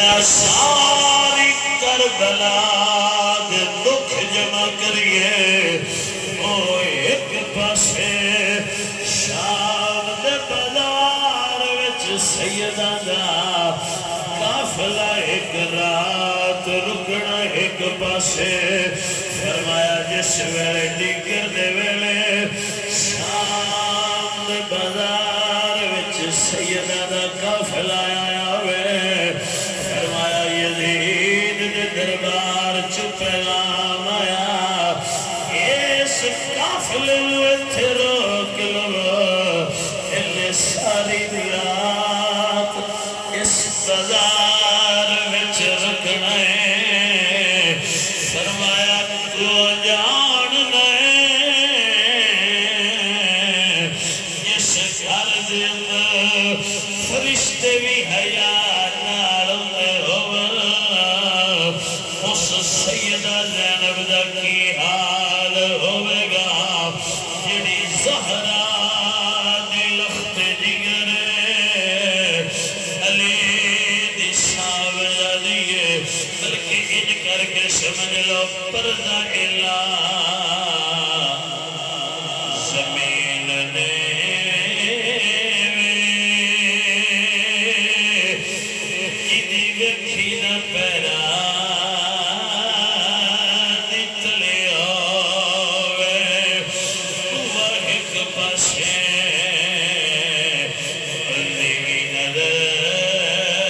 ساری کربلا دے دکھ جمع کریے او ایک پاسے شام دے بازار وچ سیدہ دا قافلہ ایک رات رکنا ایک پاسے فرمایا جس ویلے ڈگر دے ویلے شام دے بازار وچ سیدہ دا قافلہ آیا ہوئے دربار چ پیغام آیا اس قافلے نوں ایتھے روک لو اے ساری رات اس بازار وچ رکھنا ہے فرمایا تو جاننا اس گھر دے اندر فرشتے بھی حیا سیدہ زینب دا کی حال ہوئے گا جڑی زہرا دی لخت جگر علی دی ساوجہ دیئے بلکہ ان کر کے سمجھ لو پردہ